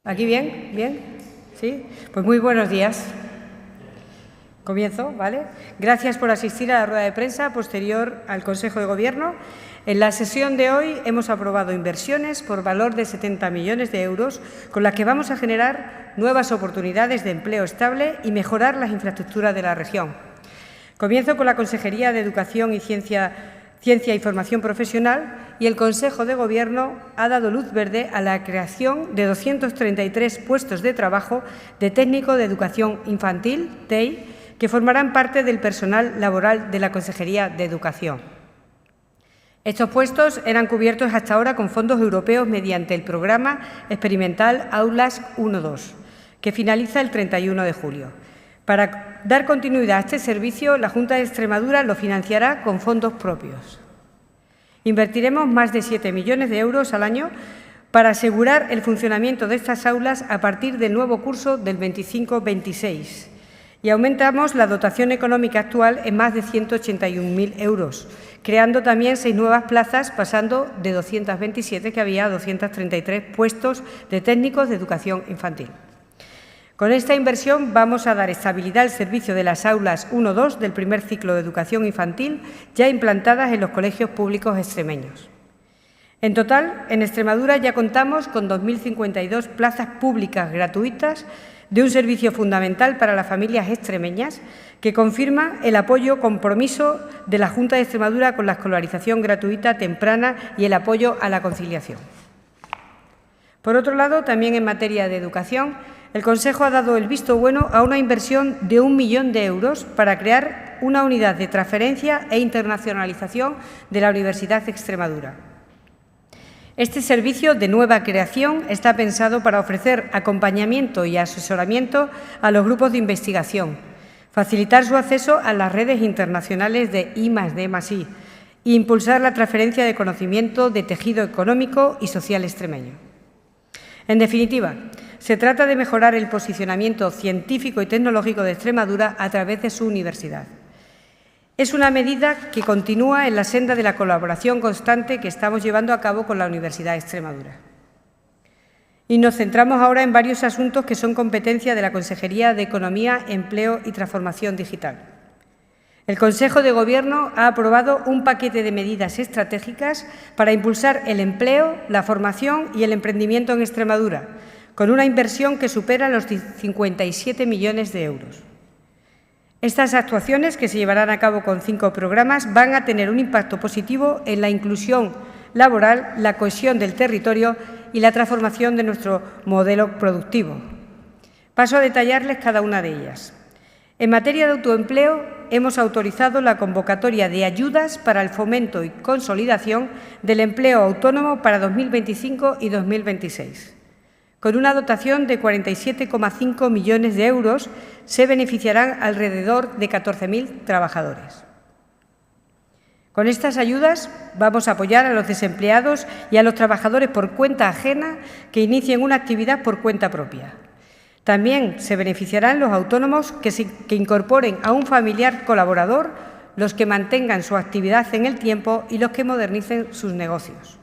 ¿Aquí bien? ¿Bien? ¿Sí? Pues muy buenos días. Comienzo, ¿vale? Gracias por asistir a la rueda de prensa posterior al Consejo de Gobierno. En la sesión de hoy hemos aprobado inversiones por valor de 70 millones de euros, con las que vamos a generar nuevas oportunidades de empleo estable y mejorar las infraestructuras de la región. Comienzo con la Consejería de Educación y Ciencia y Formación Profesional, y el Consejo de Gobierno ha dado luz verde a la creación de 233 puestos de trabajo de técnico de educación infantil, TEI, que formarán parte del personal laboral de la Consejería de Educación. Estos puestos eran cubiertos hasta ahora con fondos europeos mediante el programa experimental Aulas 1-2, que finaliza el 31 de julio. Para dar continuidad a este servicio, la Junta de Extremadura lo financiará con fondos propios. Invertiremos más de 7 millones de euros al año para asegurar el funcionamiento de estas aulas a partir del nuevo curso del 25-26 y aumentamos la dotación económica actual en más de 181.000 euros, creando también 6 nuevas plazas, pasando de 227 que había a 233 puestos de técnicos de educación infantil. Con esta inversión vamos a dar estabilidad al servicio de las aulas 1-2 del primer ciclo de educación infantil ya implantadas en los colegios públicos extremeños. En total, en Extremadura ya contamos con 2.052 plazas públicas gratuitas de un servicio fundamental para las familias extremeñas que confirma el compromiso de la Junta de Extremadura con la escolarización gratuita temprana y el apoyo a la conciliación. Por otro lado, también en materia de educación, el Consejo ha dado el visto bueno a una inversión de 1 millón de euros para crear una unidad de transferencia e internacionalización de la Universidad de Extremadura. Este servicio de nueva creación está pensado para ofrecer acompañamiento y asesoramiento a los grupos de investigación, facilitar su acceso a las redes internacionales de I+D+I e impulsar la transferencia de conocimiento de tejido económico y social extremeño. En definitiva, se trata de mejorar el posicionamiento científico y tecnológico de Extremadura a través de su universidad. Es una medida que continúa en la senda de la colaboración constante que estamos llevando a cabo con la Universidad de Extremadura. Y nos centramos ahora en varios asuntos que son competencia de la Consejería de Economía, Empleo y Transformación Digital. El Consejo de Gobierno ha aprobado un paquete de medidas estratégicas para impulsar el empleo, la formación y el emprendimiento en Extremadura, con una inversión que supera los 57 millones de euros. Estas actuaciones, que se llevarán a cabo con 5 programas, van a tener un impacto positivo en la inclusión laboral, la cohesión del territorio y la transformación de nuestro modelo productivo. Paso a detallarles cada una de ellas. En materia de autoempleo, hemos autorizado la convocatoria de ayudas para el fomento y consolidación del empleo autónomo para 2025 y 2026. Con una dotación de 47,5 millones de euros, se beneficiarán alrededor de 14.000 trabajadores. Con estas ayudas vamos a apoyar a los desempleados y a los trabajadores por cuenta ajena que inicien una actividad por cuenta propia. También se beneficiarán los autónomos que incorporen a un familiar colaborador, los que mantengan su actividad en el tiempo y los que modernicen sus negocios.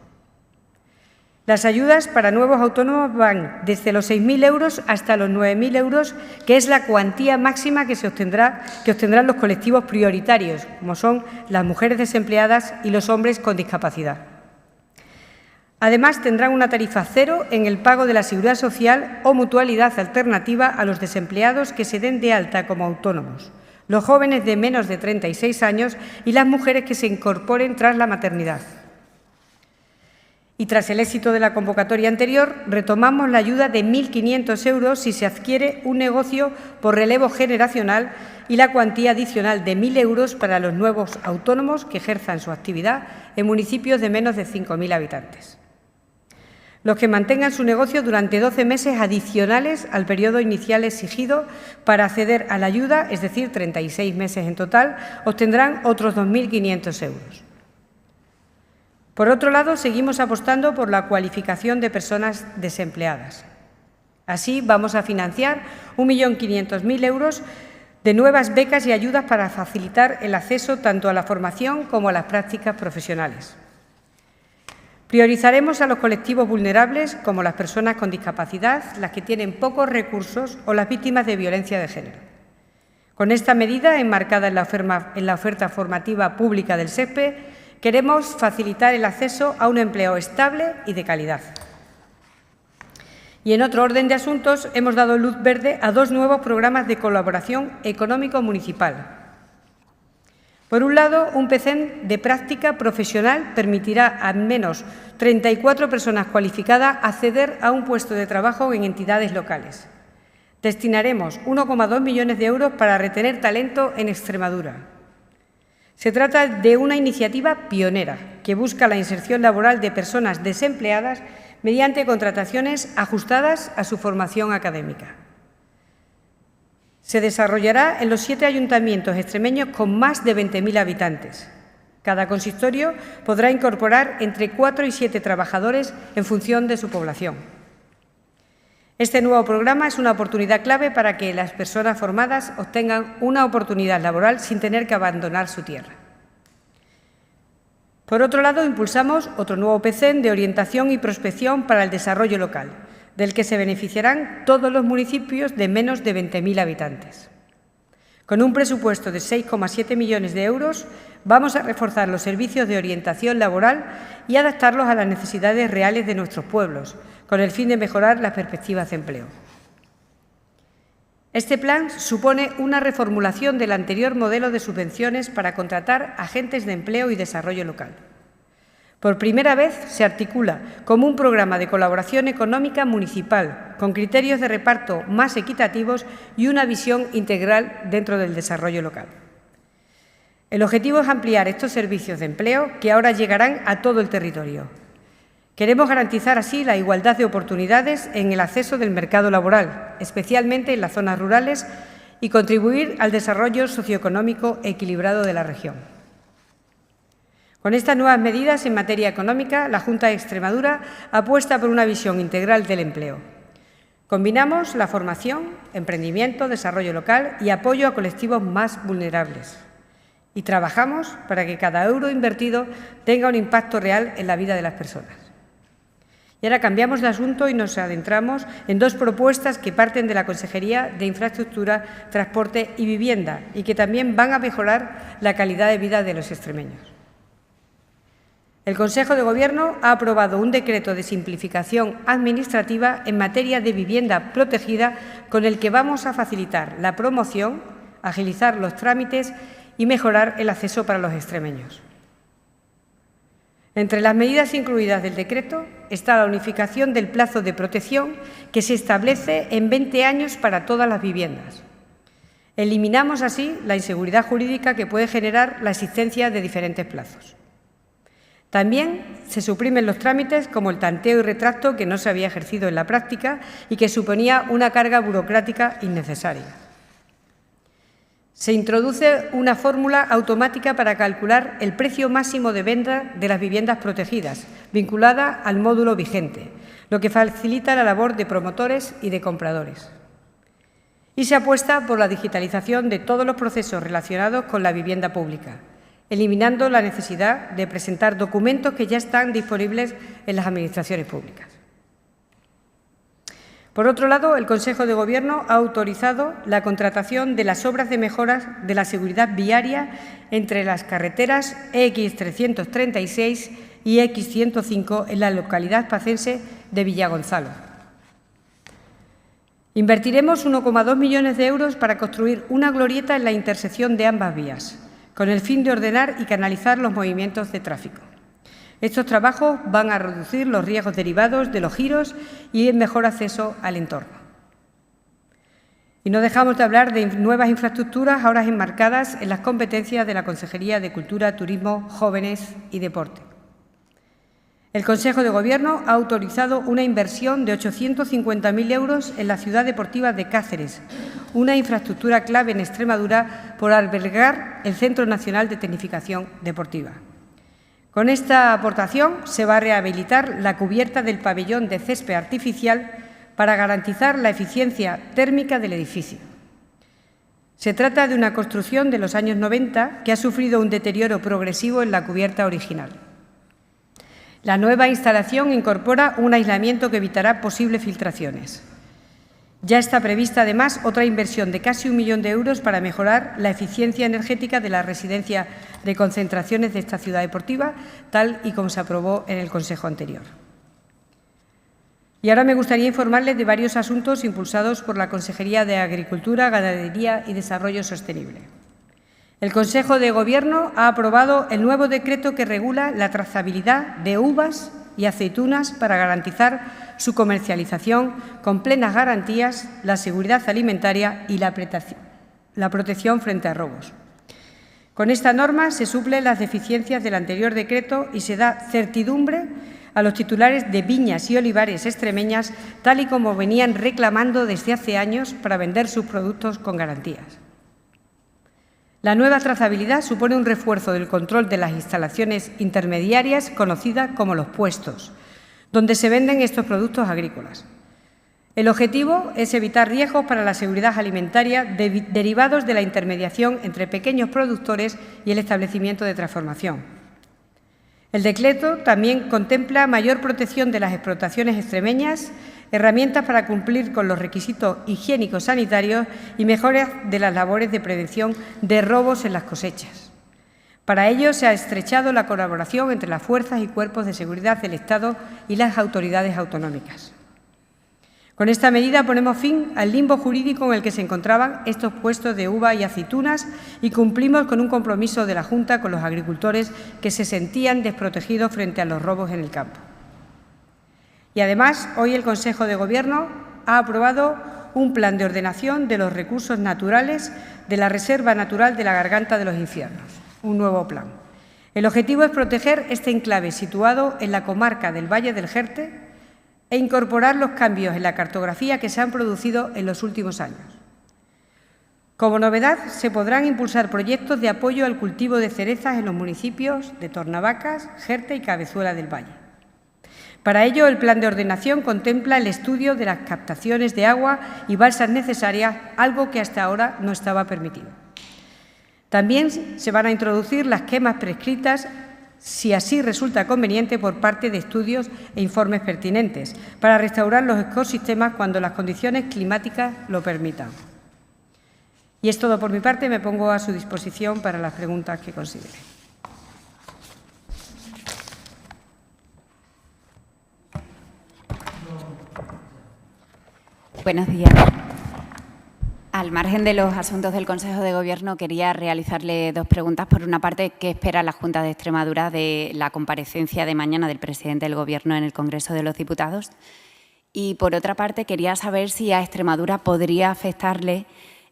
Las ayudas para nuevos autónomos van desde los 6.000 euros hasta los 9.000 euros, que es la cuantía máxima que obtendrán los colectivos prioritarios, como son las mujeres desempleadas y los hombres con discapacidad. Además, tendrán una tarifa cero en el pago de la Seguridad Social o mutualidad alternativa a los desempleados que se den de alta como autónomos, los jóvenes de menos de 36 años y las mujeres que se incorporen tras la maternidad. Y tras el éxito de la convocatoria anterior, retomamos la ayuda de 1.500 euros si se adquiere un negocio por relevo generacional y la cuantía adicional de 1.000 euros para los nuevos autónomos que ejerzan su actividad en municipios de menos de 5.000 habitantes. Los que mantengan su negocio durante 12 meses adicionales al periodo inicial exigido para acceder a la ayuda, es decir, 36 meses en total, obtendrán otros 2.500 euros. Por otro lado, seguimos apostando por la cualificación de personas desempleadas. Así, vamos a financiar 1.500.000 euros de nuevas becas y ayudas para facilitar el acceso tanto a la formación como a las prácticas profesionales. Priorizaremos a los colectivos vulnerables, como las personas con discapacidad, las que tienen pocos recursos o las víctimas de violencia de género. Con esta medida, enmarcada en la oferta formativa pública del SESPE, queremos facilitar el acceso a un empleo estable y de calidad. Y en otro orden de asuntos, hemos dado luz verde a 2 nuevos programas de colaboración económico-municipal. Por un lado, un PECEN de práctica profesional permitirá a al menos 34 personas cualificadas acceder a un puesto de trabajo en entidades locales. Destinaremos 1,2 millones de euros para retener talento en Extremadura. Se trata de una iniciativa pionera que busca la inserción laboral de personas desempleadas mediante contrataciones ajustadas a su formación académica. Se desarrollará en los 7 ayuntamientos extremeños con más de 20.000 habitantes. Cada consistorio podrá incorporar entre 4 y 7 trabajadores en función de su población. Este nuevo programa es una oportunidad clave para que las personas formadas obtengan una oportunidad laboral sin tener que abandonar su tierra. Por otro lado, impulsamos otro nuevo PECEN de orientación y prospección para el desarrollo local, del que se beneficiarán todos los municipios de menos de 20.000 habitantes. Con un presupuesto de 6,7 millones de euros, vamos a reforzar los servicios de orientación laboral y adaptarlos a las necesidades reales de nuestros pueblos, con el fin de mejorar las perspectivas de empleo. Este plan supone una reformulación del anterior modelo de subvenciones para contratar agentes de empleo y desarrollo local. Por primera vez se articula como un programa de colaboración económica municipal, con criterios de reparto más equitativos y una visión integral dentro del desarrollo local. El objetivo es ampliar estos servicios de empleo que ahora llegarán a todo el territorio. Queremos garantizar así la igualdad de oportunidades en el acceso del mercado laboral, especialmente en las zonas rurales, y contribuir al desarrollo socioeconómico equilibrado de la región. Con estas nuevas medidas en materia económica, la Junta de Extremadura apuesta por una visión integral del empleo. Combinamos la formación, emprendimiento, desarrollo local y apoyo a colectivos más vulnerables. Y trabajamos para que cada euro invertido tenga un impacto real en la vida de las personas. Y ahora cambiamos de asunto y nos adentramos en 2 propuestas que parten de la Consejería de Infraestructura, Transporte y Vivienda y que también van a mejorar la calidad de vida de los extremeños. El Consejo de Gobierno ha aprobado un decreto de simplificación administrativa en materia de vivienda protegida con el que vamos a facilitar la promoción, agilizar los trámites y mejorar el acceso para los extremeños. Entre las medidas incluidas del decreto está la unificación del plazo de protección que se establece en 20 años para todas las viviendas. Eliminamos así la inseguridad jurídica que puede generar la existencia de diferentes plazos. También se suprimen los trámites como el tanteo y retracto que no se había ejercido en la práctica y que suponía una carga burocrática innecesaria. Se introduce una fórmula automática para calcular el precio máximo de venta de las viviendas protegidas, vinculada al módulo vigente, lo que facilita la labor de promotores y de compradores. Y se apuesta por la digitalización de todos los procesos relacionados con la vivienda pública, eliminando la necesidad de presentar documentos que ya están disponibles en las administraciones públicas. Por otro lado, el Consejo de Gobierno ha autorizado la contratación de las obras de mejoras de la seguridad viaria entre las carreteras X336 y X105 en la localidad pacense de Villagonzalo. Invertiremos 1,2 millones de euros para construir una glorieta en la intersección de ambas vías, con el fin de ordenar y canalizar los movimientos de tráfico. Estos trabajos van a reducir los riesgos derivados de los giros y el mejor acceso al entorno. Y no dejamos de hablar de nuevas infraestructuras ahora enmarcadas en las competencias de la Consejería de Cultura, Turismo, Jóvenes y Deporte. El Consejo de Gobierno ha autorizado una inversión de 850.000 euros en la ciudad deportiva de Cáceres, una infraestructura clave en Extremadura por albergar el Centro Nacional de Tecnificación Deportiva. Con esta aportación se va a rehabilitar la cubierta del pabellón de césped artificial para garantizar la eficiencia térmica del edificio. Se trata de una construcción de los años 90 que ha sufrido un deterioro progresivo en la cubierta original. La nueva instalación incorpora un aislamiento que evitará posibles filtraciones. Ya está prevista, además, otra inversión de casi 1 millón de euros para mejorar la eficiencia energética de la residencia de concentraciones de esta ciudad deportiva, tal y como se aprobó en el Consejo anterior. Y ahora me gustaría informarles de varios asuntos impulsados por la Consejería de Agricultura, Ganadería y Desarrollo Sostenible. El Consejo de Gobierno ha aprobado el nuevo decreto que regula la trazabilidad de uvas y aceitunas para garantizar su comercialización con plenas garantías, la seguridad alimentaria y la protección frente a robos. Con esta norma se suplen las deficiencias del anterior decreto y se da certidumbre a los titulares de viñas y olivares extremeñas, tal y como venían reclamando desde hace años para vender sus productos con garantías. La nueva trazabilidad supone un refuerzo del control de las instalaciones intermediarias conocidas como los puestos, donde se venden estos productos agrícolas. El objetivo es evitar riesgos para la seguridad alimentaria derivados de la intermediación entre pequeños productores y el establecimiento de transformación. El decreto también contempla mayor protección de las explotaciones extremeñas, herramientas para cumplir con los requisitos higiénicos sanitarios y mejoras de las labores de prevención de robos en las cosechas. Para ello se ha estrechado la colaboración entre las fuerzas y cuerpos de seguridad del Estado y las autoridades autonómicas. Con esta medida ponemos fin al limbo jurídico en el que se encontraban estos puestos de uva y aceitunas y cumplimos con un compromiso de la Junta con los agricultores que se sentían desprotegidos frente a los robos en el campo. Y además, hoy el Consejo de Gobierno ha aprobado un plan de ordenación de los recursos naturales de la Reserva Natural de la Garganta de los Infiernos, un nuevo plan. El objetivo es proteger este enclave situado en la comarca del Valle del Jerte e incorporar los cambios en la cartografía que se han producido en los últimos años. Como novedad, se podrán impulsar proyectos de apoyo al cultivo de cerezas en los municipios de Tornavacas, Jerte y Cabezuela del Valle. Para ello, el plan de ordenación contempla el estudio de las captaciones de agua y balsas necesarias, algo que hasta ahora no estaba permitido. También se van a introducir las quemas prescritas, si así resulta conveniente, por parte de estudios e informes pertinentes, para restaurar los ecosistemas cuando las condiciones climáticas lo permitan. Y es todo por mi parte. Me pongo a su disposición para las preguntas que considere. Buenos días. Al margen de los asuntos del Consejo de Gobierno, quería realizarle dos preguntas. Por una parte, ¿qué espera la Junta de Extremadura de la comparecencia de mañana del presidente del Gobierno en el Congreso de los Diputados? Y, por otra parte, quería saber si a Extremadura podría afectarle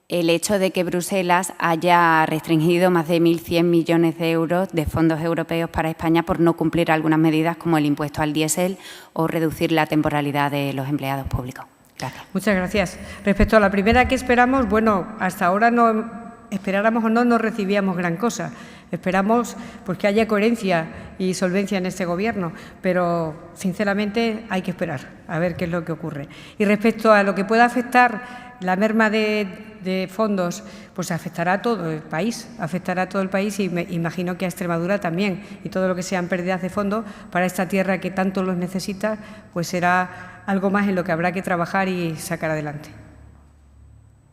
el hecho de que Bruselas haya restringido más de 1.100 millones de euros de fondos europeos para España por no cumplir algunas medidas como el impuesto al diésel o reducir la temporalidad de los empleados públicos. Gracias. Muchas gracias. Respecto a la primera, ¿qué esperamos? Bueno, hasta ahora no esperáramos o no recibíamos gran cosa. Esperamos pues, que haya coherencia y solvencia en este Gobierno, pero sinceramente hay que esperar a ver qué es lo que ocurre. Y respecto a lo que pueda afectar la merma de fondos, pues afectará a todo el país, y me imagino que a Extremadura también, y todo lo que sean pérdidas de fondos para esta tierra que tanto los necesita, pues será algo más en lo que habrá que trabajar y sacar adelante.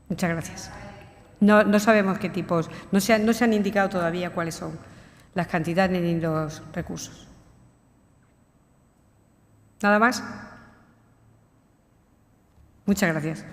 Muchas gracias. No sabemos qué tipos, no se han indicado todavía cuáles son las cantidades ni los recursos. ¿Nada más? Muchas gracias.